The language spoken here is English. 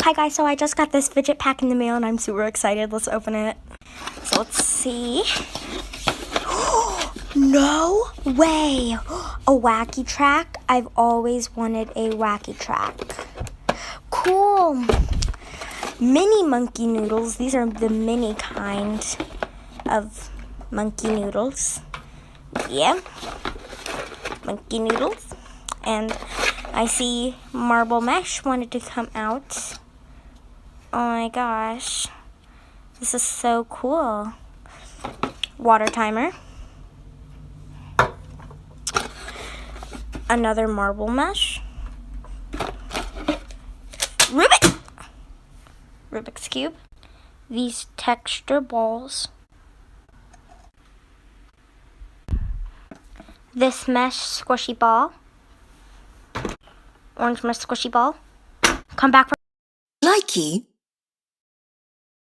Hi guys, so I just got this fidget pack in the mail and I'm super excited. Let's open it. So let's see. No way! A wacky track? I've always wanted a wacky track. Cool. Mini monkey noodles. These are the mini kind of monkey noodles. Yeah. Monkey noodles. And I see marble mesh wanted to come out. Oh my gosh. This is so cool. Water timer. Another marble mesh. Rubik's Cube. These texture balls. This mesh squishy ball. Orange mesh squishy ball. Come back for Likey